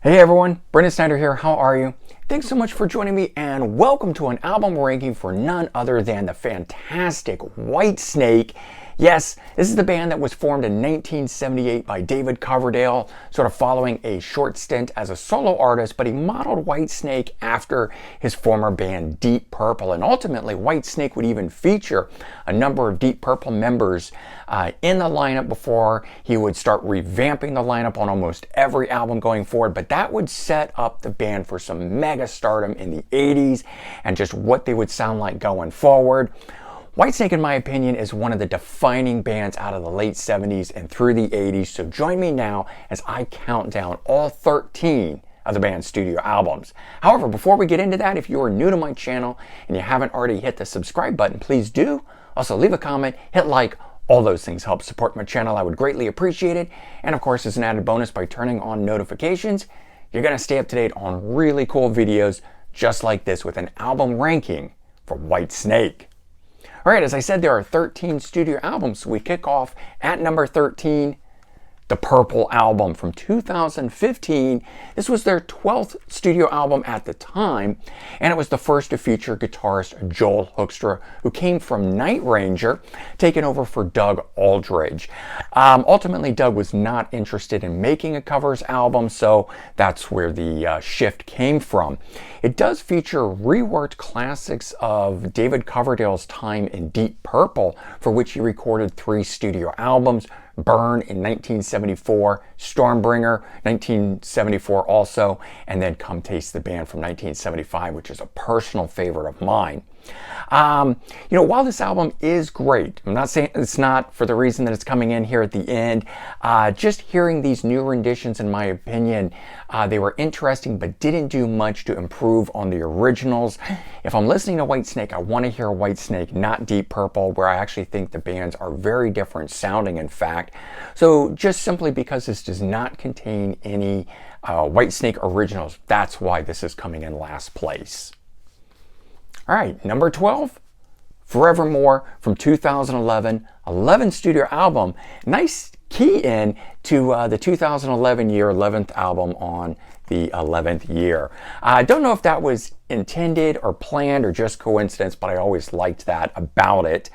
Hey everyone, Brendan Snyder here. How are you? Thanks so much for joining me and welcome to an album ranking for none other than the fantastic Whitesnake. Yes, this is the band that was formed in 1978 by David Coverdale, sort of following a short stint as a solo artist, but he modeled Whitesnake after his former band Deep Purple, and ultimately Whitesnake would even feature a number of Deep Purple members in the lineup before he would start revamping the lineup on almost every album going forward. But that would set up the band for some mega stardom in the 80s and just what they would sound like going forward. Whitesnake, in my opinion, is one of the defining bands out of the late 70s and through the 80s, so join me now as I count down all 13 of the band's studio albums. However, before we get into that, if you are new to my channel and you haven't already hit the subscribe button, please do. Also, leave a comment, hit like. All those things help support my channel. I would greatly appreciate it. And of course, as an added bonus, by turning on notifications, you're going to stay up to date on really cool videos just like this with an album ranking for Whitesnake. All right, as I said, there are 13 studio albums. So we kick off at number 13, the Purple album from 2015. This was their 12th studio album at the time, and it was the first to feature guitarist Joel Hoekstra, who came from Night Ranger, taking over for Doug Aldridge. Ultimately, Doug was not interested in making a covers album, so that's where the shift came from. It does feature reworked classics of David Coverdale's time in Deep Purple, for which he recorded 3 studio albums: Burn in 1974, Stormbringer 1974 also, and then Come Taste the Band from 1975, which is a personal favorite of mine. While this album is great, I'm not saying it's not for the reason that it's coming in here at the end. Just hearing these new renditions, in my opinion, they were interesting but didn't do much to improve on the originals. If I'm listening to Whitesnake, I want to hear Whitesnake, not Deep Purple, where I actually think the bands are very different sounding, in fact. So just simply because this does not contain any Whitesnake originals, that's why this is coming in last place. All right, number 12, Forevermore from 2011, 11 studio album. Nice key in to the 2011 year, 11th album on the 11th year. I don't know if that was intended or planned or just coincidence, but I always liked that about it.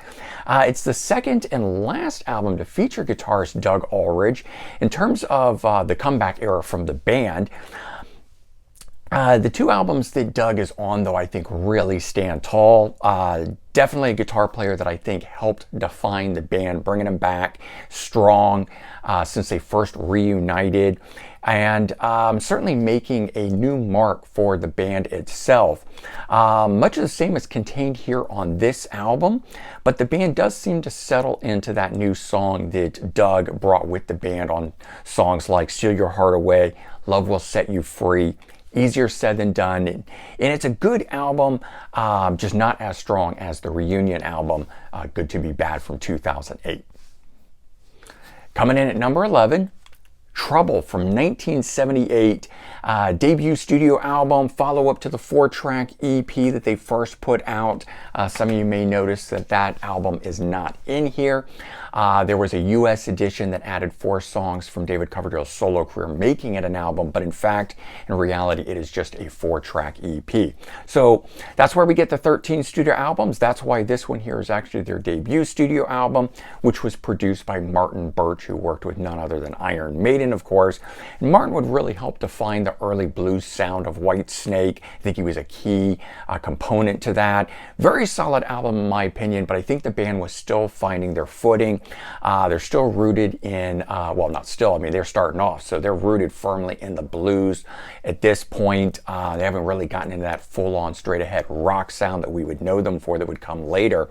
It's the second and last album to feature guitarist Doug Aldridge. In terms of the comeback era from the band, the 2 albums that Doug is on, though, I think really stand tall. Definitely a guitar player that I think helped define the band, bringing them back strong since they first reunited, and certainly making a new mark for the band itself. Much of the same is contained here on this album, but the band does seem to settle into that new song that Doug brought with the band on songs like Seal Your Heart Away, Love Will Set You Free, Easier Said Than Done, and it's a good album, just not as strong as the reunion album, Good to Be Bad from 2008. Coming in at number 11, Trouble from 1978, debut studio album, follow-up to the 4-track EP that they first put out. Some of you may notice that that album is not in here. There was a US edition that added 4 songs from David Coverdale's solo career, making it an album, but in fact, in reality, it is just a 4-track EP. So that's where we get the 13 studio albums. That's why this one here is actually their debut studio album, which was produced by Martin Birch, who worked with none other than Iron Maiden, of course. And Martin would really help define the early blues sound of Whitesnake. I think he was a key component to that. Very solid album in my opinion, but I think the band was still finding their footing. They're still rooted in, well, not still, I mean, they're starting off, so they're rooted firmly in the blues at this point. They haven't really gotten into that full-on, straight-ahead rock sound that we would know them for that would come later.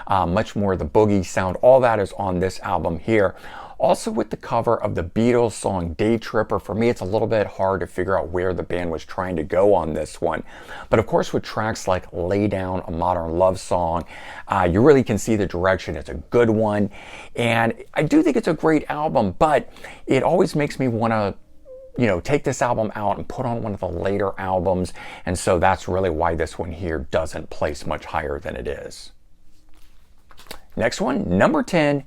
Much more the boogie sound. All that is on this album here. Also with the cover of the Beatles song Day Tripper, for me it's a little bit hard to figure out where the band was trying to go on this one. But of course with tracks like Lay Down, A Modern Love Song, you really can see the direction. It's a good one. And I do think it's a great album, but it always makes me want to take this album out and put on one of the later albums. And so that's really why this one here doesn't place much higher than it is. Next one, number 10.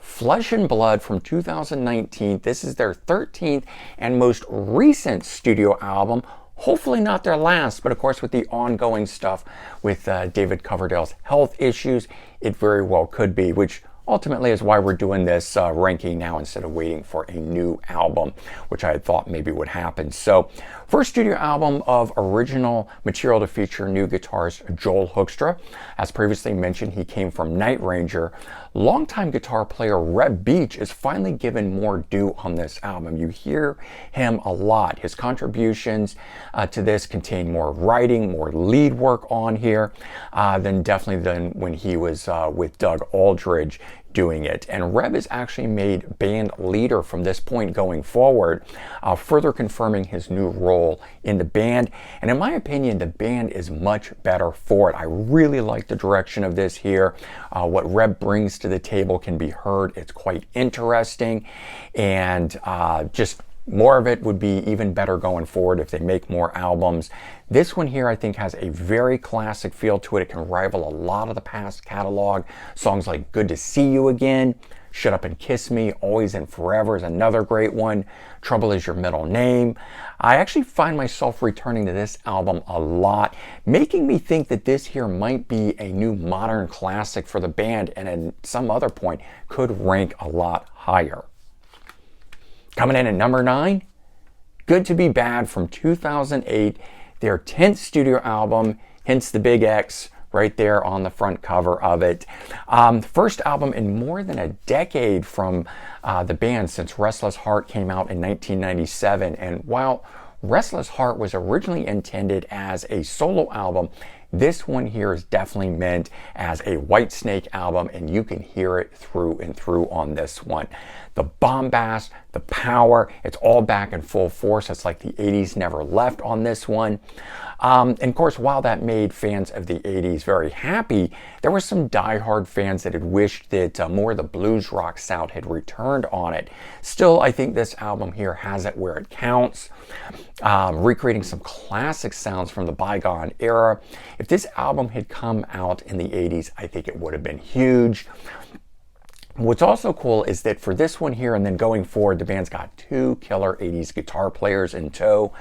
Flesh and Blood from 2019. This is their 13th and most recent studio album. Hopefully not their last, but of course with the ongoing stuff with David Coverdale's health issues, it very well could be, which ultimately is why we're doing this ranking now instead of waiting for a new album, which I had thought maybe would happen. So, first studio album of original material to feature new guitarist Joel Hoekstra. As previously mentioned, he came from Night Ranger. Longtime guitar player Reb Beach is finally given more due on this album. You hear him a lot. His contributions to this contain more writing, more lead work on here than when he was with Doug Aldridge doing it. And Reb is actually made band leader from this point going forward, further confirming his new role in the band. And in my opinion, the band is much better for it. I really like the direction of this here. What Reb brings to the table can be heard. It's quite interesting, and just more of it would be even better going forward if they make more albums. This one here I think has a very classic feel to it. It can rival a lot of the past catalog. Songs like Good to See You Again, Shut Up and Kiss Me, Always and Forever is another great one. Trouble Is Your Middle Name. I actually find myself returning to this album a lot, making me think that this here might be a new modern classic for the band, and at some other point could rank a lot higher. Coming in at number 9, Good to Be Bad from 2008, their 10th studio album, hence the big X right there on the front cover of it. First album in more than a decade from the band, since Restless Heart came out in 1997. And while Restless Heart was originally intended as a solo album, this one here is definitely meant as a Whitesnake album, and you can hear it through and through on this one. The bombast, the power, it's all back in full force. It's like the 80s never left on this one. And of course, while that made fans of the 80s very happy, there were some diehard fans that had wished that more of the blues rock sound had returned on it. Still, I think this album here has it where it counts, recreating some classic sounds from the bygone era. If this album had come out in the 80s, I think it would have been huge. What's also cool is that for this one here and then going forward, the band's got 2 killer 80s guitar players in tow.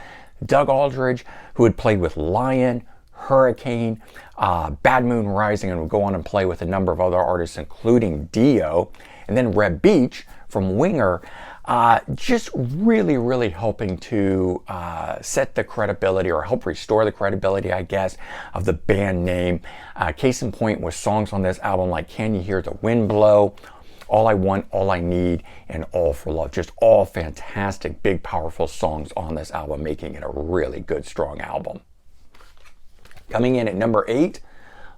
Doug Aldridge, who had played with Lion, Hurricane, Bad Moon Rising, and would go on and play with a number of other artists, including Dio. And then Reb Beach from Winger, just really helping to set the credibility, or help restore the credibility, I guess, of the band name. Case in point was songs on this album like Can You Hear the Wind Blow, All I Want, All I Need, and All for Love. Just all fantastic, big, powerful songs on this album, making it a really good, strong album. Coming in at number 8,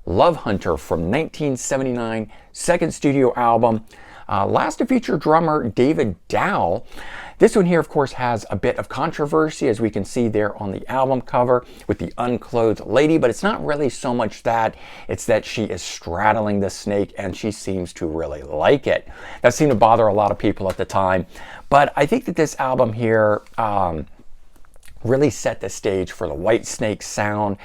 Love Hunter from 1979, second studio album. Last to feature drummer David Coverdale. This one here, of course, has a bit of controversy, as we can see there on the album cover with the unclothed lady, but it's not really so much that, it's that she is straddling the snake and she seems to really like it. That seemed to bother a lot of people at the time, but I think that this album here really set the stage for the Whitesnake sound.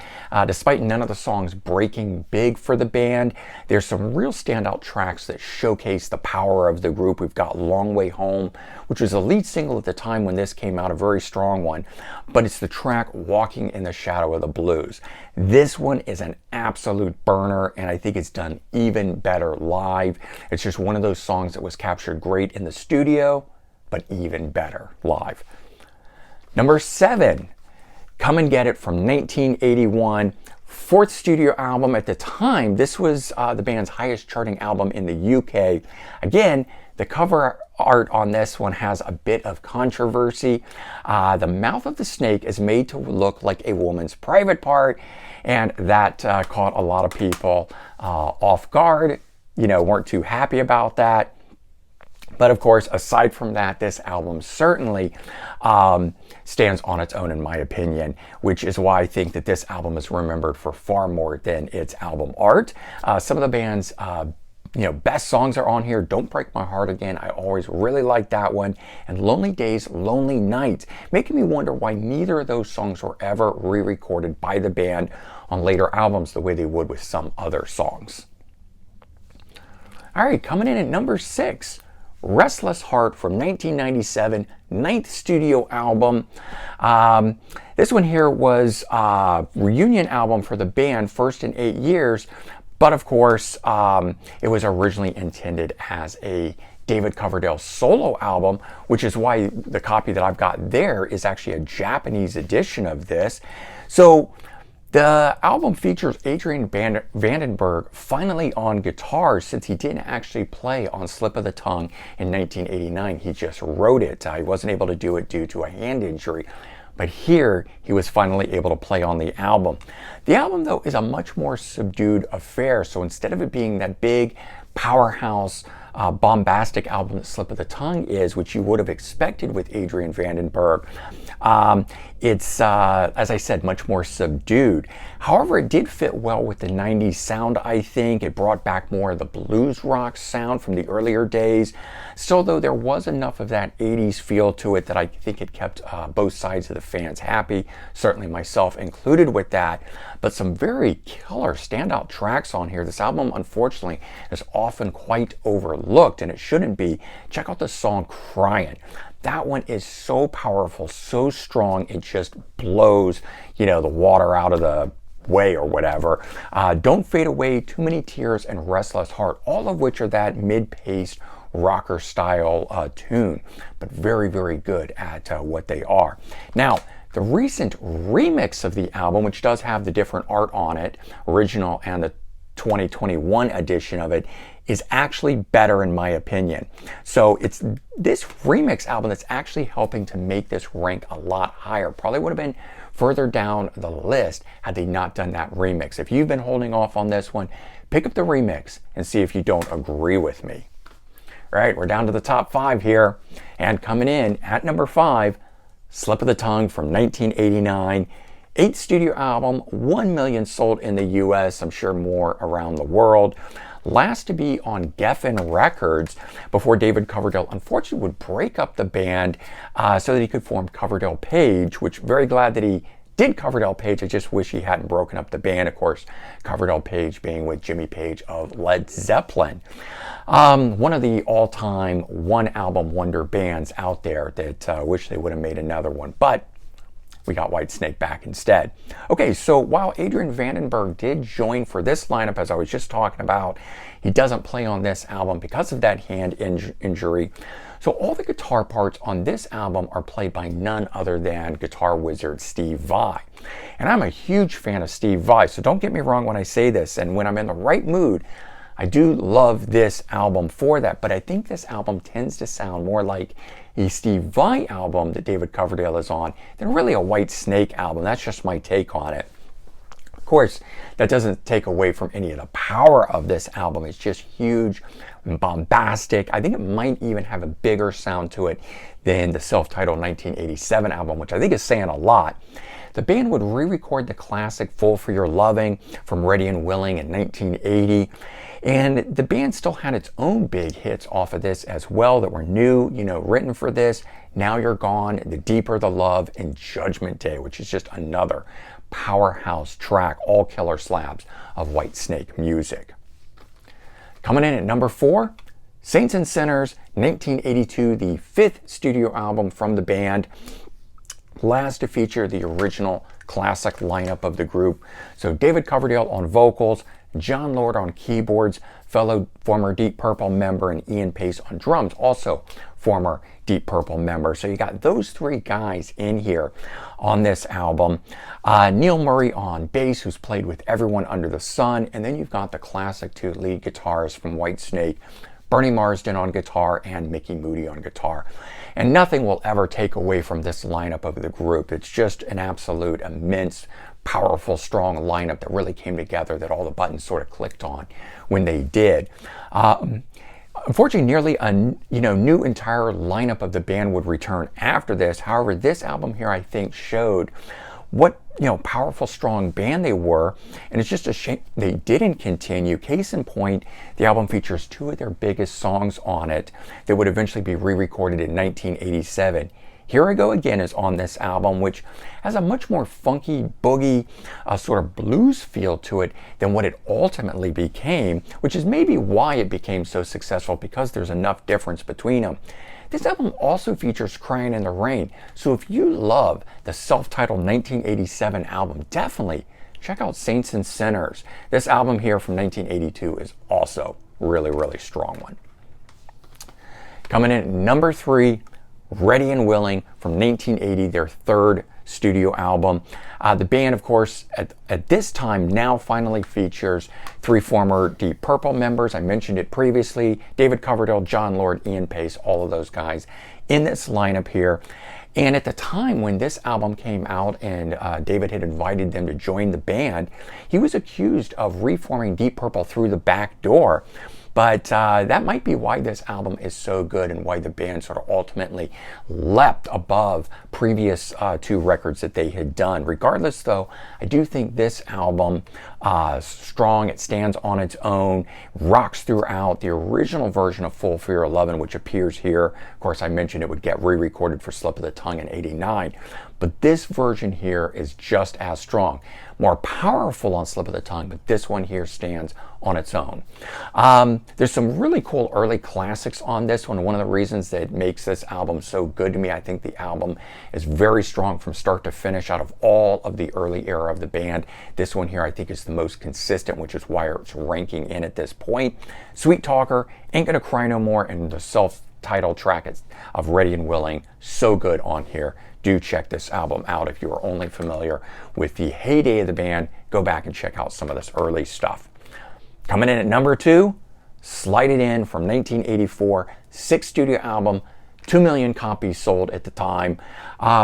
Despite none of the songs breaking big for the band, there's some real standout tracks that showcase the power of the group. We've got Long Way Home, which was a lead single at the time when this came out, a very strong one, but it's the track Walking in the Shadow of the Blues. This one is an absolute burner, and I think it's done even better live. It's just one of those songs that was captured great in the studio, but even better live. Number 7, Come and Get It from 1981, fourth studio album at the time. This was the band's highest charting album in the UK. Again, the cover art on this one has a bit of controversy. The mouth of the snake is made to look like a woman's private part, and that caught a lot of people off guard. Weren't too happy about that. But of course, aside from that, this album certainly stands on its own, in my opinion, which is why I think that this album is remembered for far more than its album art. Some of the band's best songs are on here. Don't Break My Heart Again, I always really like that one. And Lonely Days, Lonely Nights, making me wonder why neither of those songs were ever re-recorded by the band on later albums the way they would with some other songs. All right, coming in at number 6, Restless Heart from 1997, ninth studio album. This one here was a reunion album for the band, first in 8 years, but of course it was originally intended as a David Coverdale solo album, which is why the copy that I've got there is actually a Japanese edition of this. So the album features Adrian Vandenberg finally on guitar, since he didn't actually play on Slip of the Tongue in 1989. He just wrote it. He wasn't able to do it due to a hand injury. But here, he was finally able to play on the album. The album, though, is a much more subdued affair. So instead of it being that big powerhouse, bombastic album that Slip of the Tongue is, which you would have expected with Adrian Vandenberg, it's, as I said, much more subdued. However, it did fit well with the 90s sound, I think. It brought back more of the blues rock sound from the earlier days. Still, though, there was enough of that 80s feel to it that I think it kept both sides of the fans happy, certainly myself included with that. But some very killer standout tracks on here. This album, unfortunately, is often quite overlooked, and it shouldn't be. Check out the song Crying. That one is so powerful, so strong, it just blows, the water out of the way or whatever. Don't Fade Away, Too Many Tears, and Restless Heart, all of which are that mid-paced rocker style tune, but very, very good at what they are. Now, the recent remix of the album, which does have the different art on it, original and the 2021 edition of it, is actually better in my opinion. So it's this remix album that's actually helping to make this rank a lot higher. Probably would have been further down the list had they not done that remix. If you've been holding off on this one, pick up the remix and see if you don't agree with me. All right, we're down to the top 5 here, and coming in at number 5, Slip of the Tongue from 1989. 8th studio album, 1 million sold in the US, I'm sure more around the world. Last to be on Geffen Records before David Coverdale unfortunately would break up the band so that he could form Coverdale Page, which very glad that he did Coverdale Page. I just wish he hadn't broken up the band. Of course, Coverdale Page being with Jimmy Page of Led Zeppelin. One of the all-time one-album wonder bands out there that wish they would have made another one, but we got Whitesnake back instead. Okay, so while Adrian Vandenberg did join for this lineup, as I was just talking about, he doesn't play on this album because of that hand injury. So all the guitar parts on this album are played by none other than guitar wizard Steve Vai. And I'm a huge fan of Steve Vai, so don't get me wrong when I say this. And when I'm in the right mood, I do love this album for that, but I think this album tends to sound more like a Steve Vai album that David Coverdale is on than really a Whitesnake album. That's just my take on it. Of course, that doesn't take away from any of the power of this album. It's just huge and bombastic. I think it might even have a bigger sound to it than the self-titled 1987 album, which I think is saying a lot. The band would re-record the classic Fool for Your Loving from Ready and Willing in 1980. And the band still had its own big hits off of this as well that were new, written for this. Now You're Gone, The Deeper the Love, and Judgment Day, which is just another powerhouse track, all killer slabs of Whitesnake music. Coming in at number 4, Saints and Sinners, 1982, the 5th studio album from the band. Last to feature the original classic lineup of the group. So David Coverdale on vocals, John Lord on keyboards, fellow former Deep Purple member, and Ian Pace on drums, also former Deep Purple member. So you got those 3 guys in here on this album. Neil Murray on bass, who's played with everyone under the sun, and then you've got the classic 2 lead guitarists from Whitesnake, Bernie Marsden on guitar and Mickey Moody on guitar. And nothing will ever take away from this lineup of the group. It's just an absolute immense, powerful, strong lineup that really came together, that all the buttons sort of clicked on when they did. Unfortunately, nearly a new entire lineup of the band would return after this. However, this album here, I think, showed what powerful, strong band they were, and it's just a shame they didn't continue. Case in point, the album features 2 of their biggest songs on it that would eventually be re-recorded in 1987. Here I Go Again is on this album, which has a much more funky, boogie, sort of blues feel to it than what it ultimately became, which is maybe why it became so successful, because there's enough difference between them. This album also features Crying in the Rain, so if you love the self-titled 1987 album, definitely check out Saints and Sinners. This album here from 1982 is also really, really strong one. Coming in at number 3, Ready and Willing from 1980, their third studio album. The band, of course, at this time now finally features 3 former Deep Purple members. I mentioned it previously. David Coverdale, John Lord, Ian Pace, all of those guys in this lineup here. And at the time when this album came out and David had invited them to join the band, he was accused of reforming Deep Purple through the back door. But that might be why this album is so good and why the band sort of ultimately leapt above previous 2 records that they had done. Regardless, though, I do think this album strong. It stands on its own, rocks throughout. The original version of Full Fear 11, which appears here, of course, I mentioned it would get re-recorded for Slip of the Tongue in '89. But this version here is just as strong. More powerful on Slip of the Tongue, but this one here stands on its own. There's some really cool early classics on this one. One of the reasons that makes this album so good to me, I think the album is very strong from start to finish. Out of all of the early era of the band, this one here I think is the most consistent, which is why it's ranking in at this point. Sweet Talker, Ain't Gonna Cry No More, and the self-titled track of Ready and Willing, so good on here. Do check this album out. If you are only familiar with the heyday of the band, go back and check out some of this early stuff. Coming in at number 2, Slide It In from 1984, 6th studio album, 2 million copies sold at the time.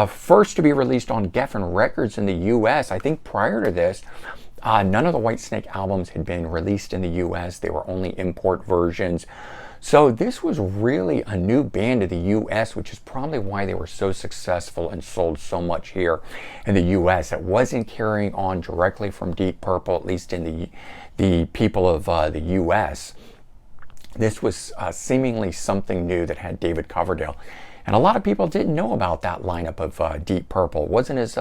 First to be released on Geffen Records in the US. I think prior to this, none of the Whitesnake albums had been released in the US. They were only import versions. So this was really a new band to the US, which is probably why they were so successful and sold so much here in the US. It wasn't carrying on directly from Deep Purple, at least in the people of the US. This was seemingly something new that had David Coverdale. And a lot of people didn't know about that lineup of Deep Purple. It wasn't as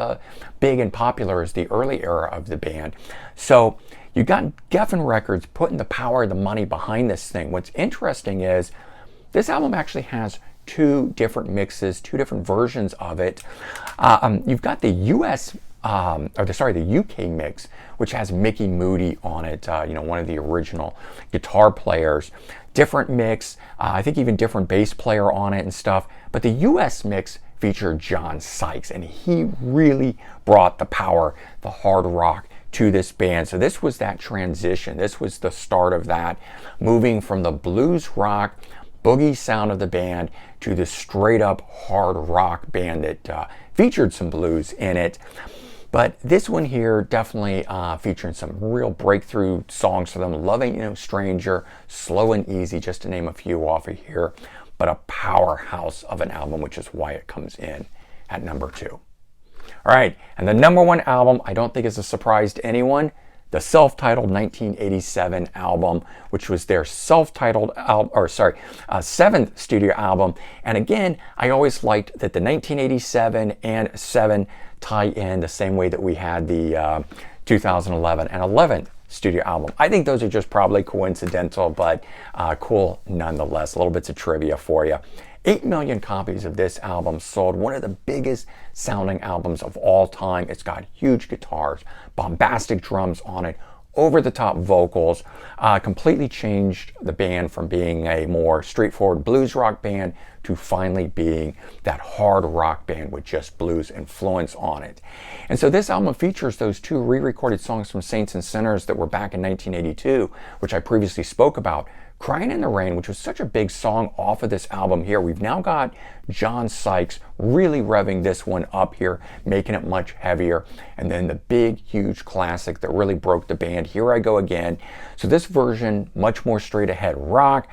big and popular as the early era of the band. So you got Geffen Records putting the power, the money behind this thing. What's interesting is this album actually has 2 different mixes, 2 different versions of it. You've got the the UK mix, which has Mickey Moody on it, one of the original guitar players. Different mix, I think even different bass player on it and stuff. But the US mix featured John Sykes, and he really brought the power, the hard rock to this band. So this was that transition. This was the start of that, moving from the blues rock boogie sound of the band to the straight up hard rock band that featured some blues in it. But this one here definitely featuring some real breakthrough songs for them. Loving Stranger, Slow and Easy, just to name a few off of here. But a powerhouse of an album, which is why it comes in at number 2. All right, and the number 1 album, I don't think is a surprise to anyone, the self-titled 1987 album, which was their self-titled album, 7th studio album. And again, I always liked that the 1987 and 7 tie in the same way that we had the 2011 and 11th studio album. I think those are just probably coincidental, but cool nonetheless. Little bits of trivia for you. 8 million copies of this album sold, one of the biggest sounding albums of all time. It's got huge guitars, bombastic drums on it, over-the-top vocals, completely changed the band from being a more straightforward blues rock band to finally being that hard rock band with just blues influence on it. And so this album features those 2 re-recorded songs from Saints and Sinners that were back in 1982, which I previously spoke about. Crying in the Rain, which was such a big song off of this album here. We've now got John Sykes really revving this one up here, making it much heavier. And then the big, huge classic that really broke the band, Here I Go Again. So this version, much more straight ahead rock,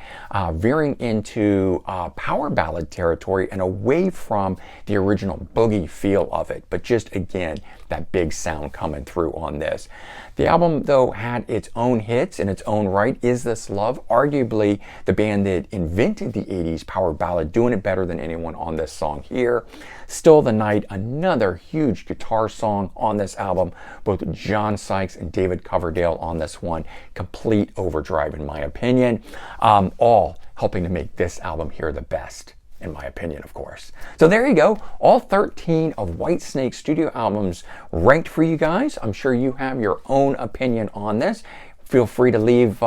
veering into power ballad territory and away from the original boogie feel of it. But just, again, that big sound coming through on this. The album, though, had its own hits in its own right. Is This Love? Arguably the band that invented the 80s power ballad, doing it better than anyone on this song here. here. Still the Night, another huge guitar song on this album. Both John Sykes and David Coverdale on this one. Complete overdrive in my opinion. All helping to make this album here the best, in my opinion, of course. So there you go. All 13 of Whitesnake's studio albums ranked for you guys. I'm sure you have your own opinion on this. Feel free to leave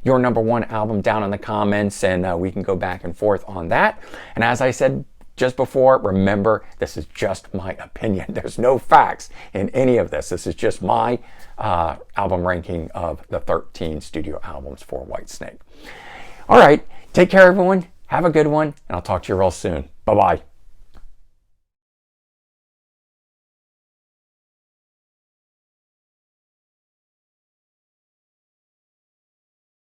your number one album down in the comments, and we can go back and forth on that. And as I said just before, remember, this is just my opinion. There's no facts in any of this. This is just my album ranking of the 13 studio albums for Whitesnake. All right, take care, everyone. Have a good one, and I'll talk to you real soon. Bye-bye.